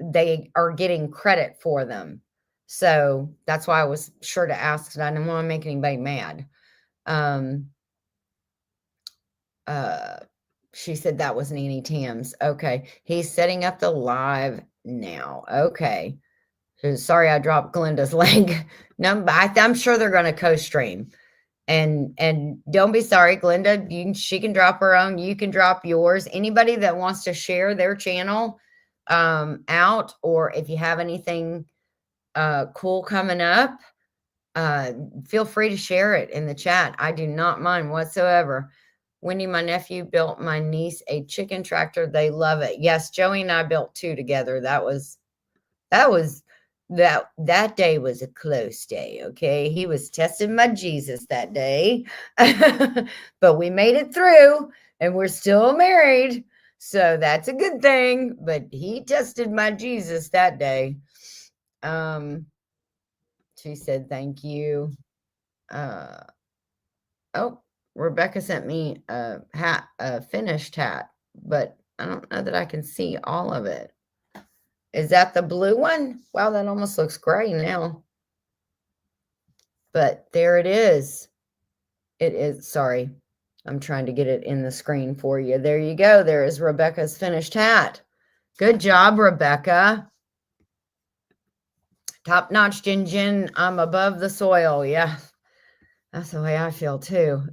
they are getting credit for them. So that's why I was sure to ask, because I didn't want to make anybody mad. She said that was Nanny Tam's. Okay. He's setting up the live now. Okay. Sorry, I dropped Glenda's link. No, I'm sure they're going to co-stream. And don't be sorry, Glenda. She can drop her own. You can drop yours. Anybody that wants to share their channel out, or if you have anything cool coming up, feel free to share it in the chat. I do not mind whatsoever. Wendy, my nephew, built my niece a chicken tractor. They love it. Yes, Joey and I built 2 together. That day was a close day. Okay. He was testing my Jesus that day, but we made it through and we're still married. So that's a good thing, but he tested my Jesus that day. She said, thank you. Oh, Rebecca sent me a hat, a finished hat, but I don't know that I can see all of it. Is that the blue one? Wow, that almost looks gray now. But there it is. It is, sorry. I'm trying to get it in the screen for you. There you go. There is Rebecca's finished hat. Good job, Rebecca. Top notch, Jin. I'm above the soil. Yeah. That's the way I feel too.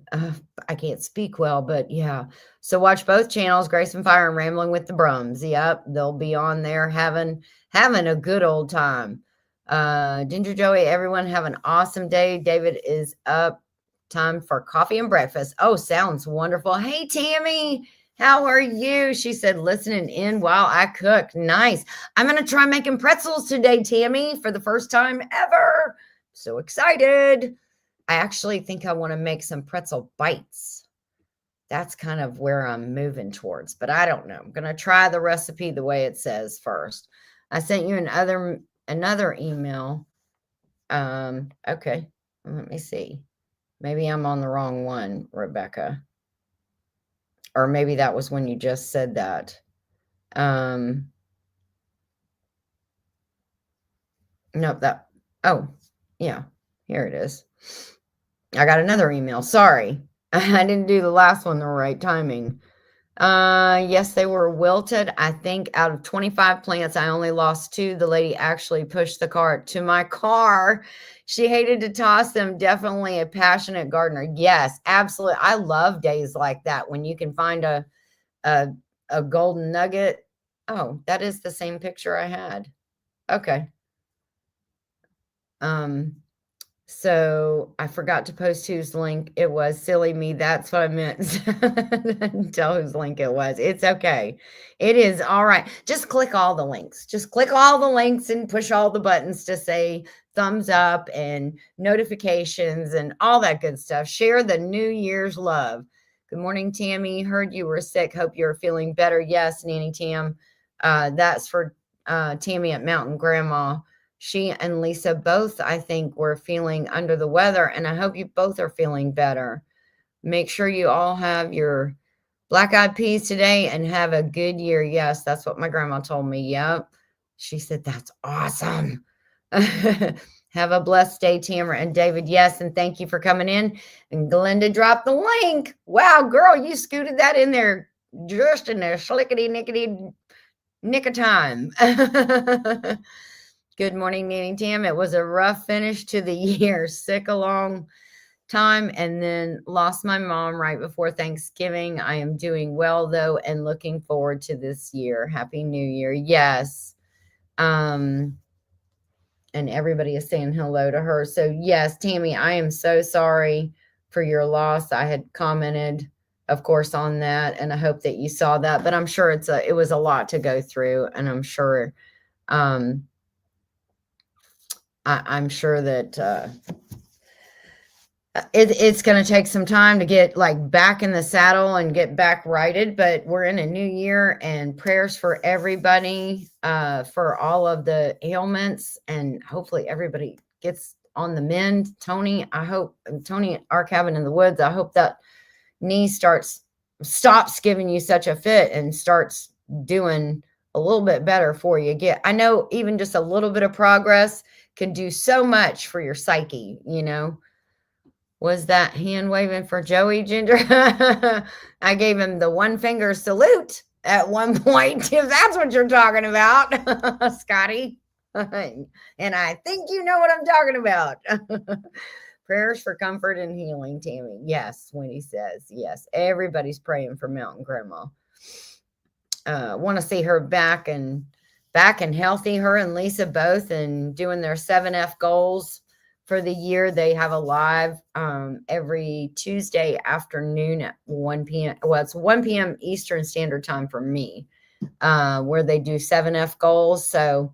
I can't speak well, but yeah. So watch both channels, Grace and Fire and Rambling with the Brums. Yep, they'll be on there having a good old time. Ginger Joey, everyone have an awesome day. David is up. Time for coffee and breakfast. Oh, sounds wonderful. Hey, Tammy, how are you? She said, listening in while I cook. Nice. I'm going to try making pretzels today, Tammy, for the first time ever. So excited. I actually think I want to make some pretzel bites. That's kind of where I'm moving towards, but I don't know. I'm going to try the recipe the way it says first. I sent you another email. Okay, let me see. Maybe I'm on the wrong one, Rebecca. Or maybe that was when you just said that. Nope, oh, yeah, here it is. I got another email. Sorry. I didn't do the last one the right timing. Yes, they were wilted. I think out of 25 plants, I only lost 2. The lady actually pushed the cart to my car. She hated to toss them. Definitely a passionate gardener. Yes, absolutely. I love days like that when you can find a golden nugget. Oh, that is the same picture I had. Okay. So I forgot to post whose link it was. Silly me. That's what I meant. Tell whose link it was. It's okay. It is all right. Just click all the links. Just click all the links and push all the buttons to say thumbs up and notifications and all that good stuff. Share the New Year's love. Good morning, Tammy. Heard you were sick. Hope you're feeling better. Yes, Nanny Tam. That's for Tammy at Mountain Grandma. She and Lisa both, I think, were feeling under the weather, and I hope you both are feeling better. Make sure you all have your black-eyed peas today and have a good year. Yes, that's what my grandma told me. Yep. She said, that's awesome. Have a blessed day, Tamara and David. Yes, and thank you for coming in. And Glenda dropped the link. Wow, girl, you scooted that in there just in there, slickety-nickety nick of time. Good morning, Nanny Tam. It was a rough finish to the year. Sick a long time and then lost my mom right before Thanksgiving. I am doing well, though, and looking forward to this year. Happy New Year. Yes. And everybody is saying hello to her. So, yes, Tammy, I am so sorry for your loss. I had commented, of course, on that, and I hope that you saw that. But I'm sure it was a lot to go through, and I'm sure I'm sure that it's going to take some time to get like back in the saddle and get back righted, but we're in a new year, and prayers for everybody, for all of the ailments, and hopefully everybody gets on the mend. Tony, Tony, our cabin in the woods, I hope that knee stops giving you such a fit and starts doing a little bit better for you. I know even just a little bit of progress can do so much for your psyche, you know. Was that hand waving for Joey, Ginger? I gave him the 1 finger salute at one point, if that's what you're talking about, Scotty. And I think you know what I'm talking about. Prayers for comfort and healing, Tammy. Yes, Winnie says. Yes, everybody's praying for Mountain Grandma. Want to see her back and healthy. Her and Lisa both, and doing their 7F goals for the year. They have a live every Tuesday afternoon at 1 p.m. Well, it's 1 p.m. Eastern Standard Time for me, where they do 7F goals. So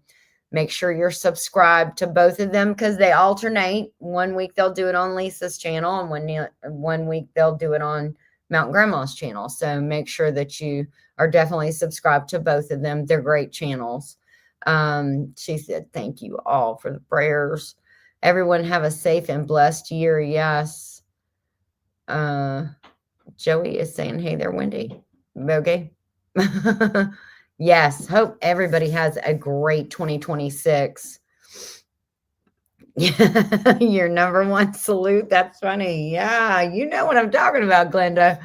make sure you're subscribed to both of them because they alternate. 1 week they'll do it on Lisa's channel, and 1 week they'll do it on Mountain Grandma's channel. So make sure that you are definitely subscribed to both of them. They're great channels. She said, thank you all for the prayers. Everyone have a safe and blessed year. Yes. Joey is saying, hey there, Wendy. Okay. Yes. Hope everybody has a great 2026. Your number one salute. That's funny. Yeah. You know what I'm talking about, Glenda.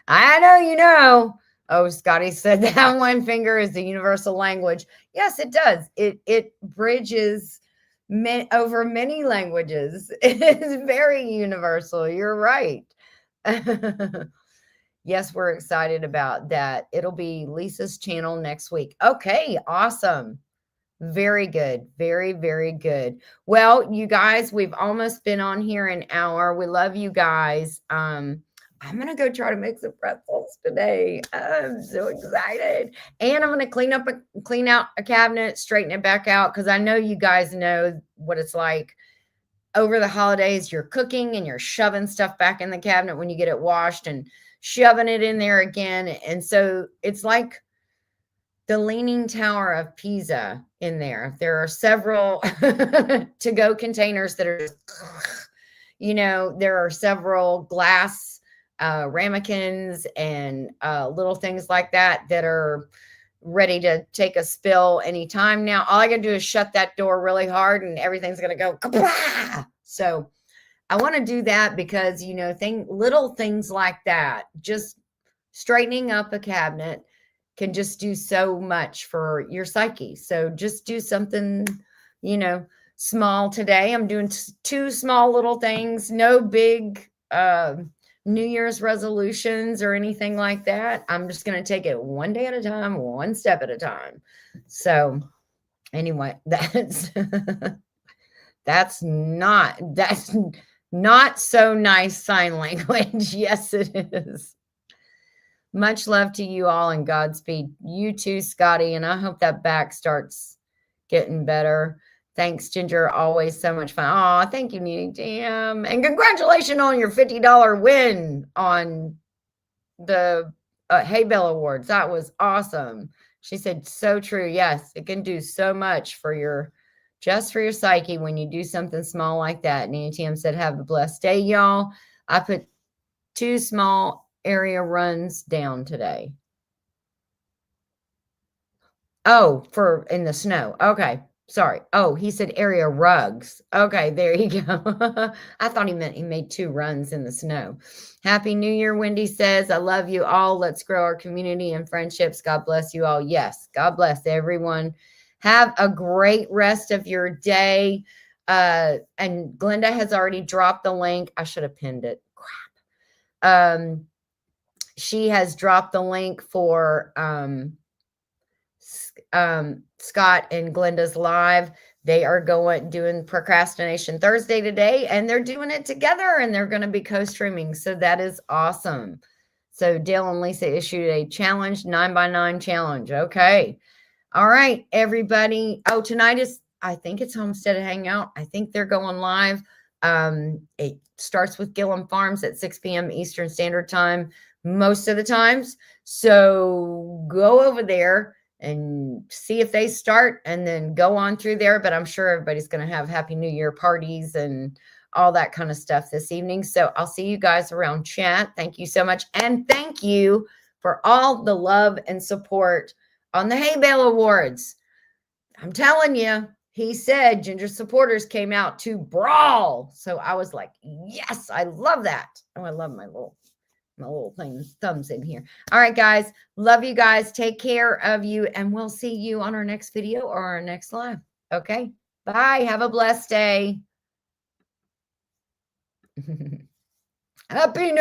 I know you know. Oh, Scotty said that one finger is the universal language. Yes, it does. It bridges over many languages. It is very universal. You're right. Yes, we're excited about that. It'll be Lisa's channel next week. Okay, awesome. Very good. Very, very good. Well, you guys, we've almost been on here an hour. We love you guys. I'm going to go try to make some pretzels today. I'm so excited. And I'm going to clean out a cabinet, straighten it back out, because I know you guys know what it's like over the holidays. You're cooking and you're shoving stuff back in the cabinet when you get it washed and shoving it in there again. And so it's like the Leaning Tower of Pisa in there. There are several to-go containers that are, there are several glass ramekins and little things like that are ready to take a spill anytime now. All I gotta do is shut that door really hard and everything's gonna go kapah! So I want to do that because little things like that, just straightening up a cabinet, can just do so much for your psyche. So just do something small today. I'm doing 2 small little things, no big New Year's resolutions or anything like that. I'm just going to take it one day at a time, one step at a time. So anyway, that's not so nice sign language. Yes, it is. Much love to you all and Godspeed. You too, Scotty. And I hope that back starts getting better. Thanks, Ginger. Always so much fun. Oh, thank you, Needy Jam. And congratulations on your $50 win on the Hay Bale Awards. That was awesome. She said, so true. Yes, it can do so much for your psyche when you do something small like that. Needy Jam said, have a blessed day, y'all. I put 2 small area runs down today. Oh, for in the snow. Okay. Sorry. Oh, he said area rugs. Okay, there you go. I thought he meant he made 2 runs in the snow. Happy New Year, Wendy says. I love you all. Let's grow our community and friendships. God bless you all. Yes, God bless everyone. Have a great rest of your day. And Glenda has already dropped the link. I should have pinned it. Crap. She has dropped the link for Scott and Glenda's live. They are doing Procrastination Thursday today, and they're doing it together, and they're going to be co-streaming. So that is awesome. So Dale and Lisa issued a challenge, 9x9 challenge. Okay. All right, everybody. Oh, tonight I think it's Homestead Hangout. I think they're going live. It starts with Gillum Farms at 6 p.m. Eastern Standard Time most of the times. So go over there and see if they start and then go on through there. But I'm sure everybody's going to have Happy New Year parties and all that kind of stuff this evening. So I'll see you guys around chat. Thank you so much. And thank you for all the love and support on the Hay Bale Awards. I'm telling you, he said Ginger supporters came out to brawl. So I was like, yes, I love that. Oh, I love my little thing, thumbs in here. All right, guys. Love you guys. Take care of you. And we'll see you on our next video or our next live. Okay. Bye. Have a blessed day. Happy New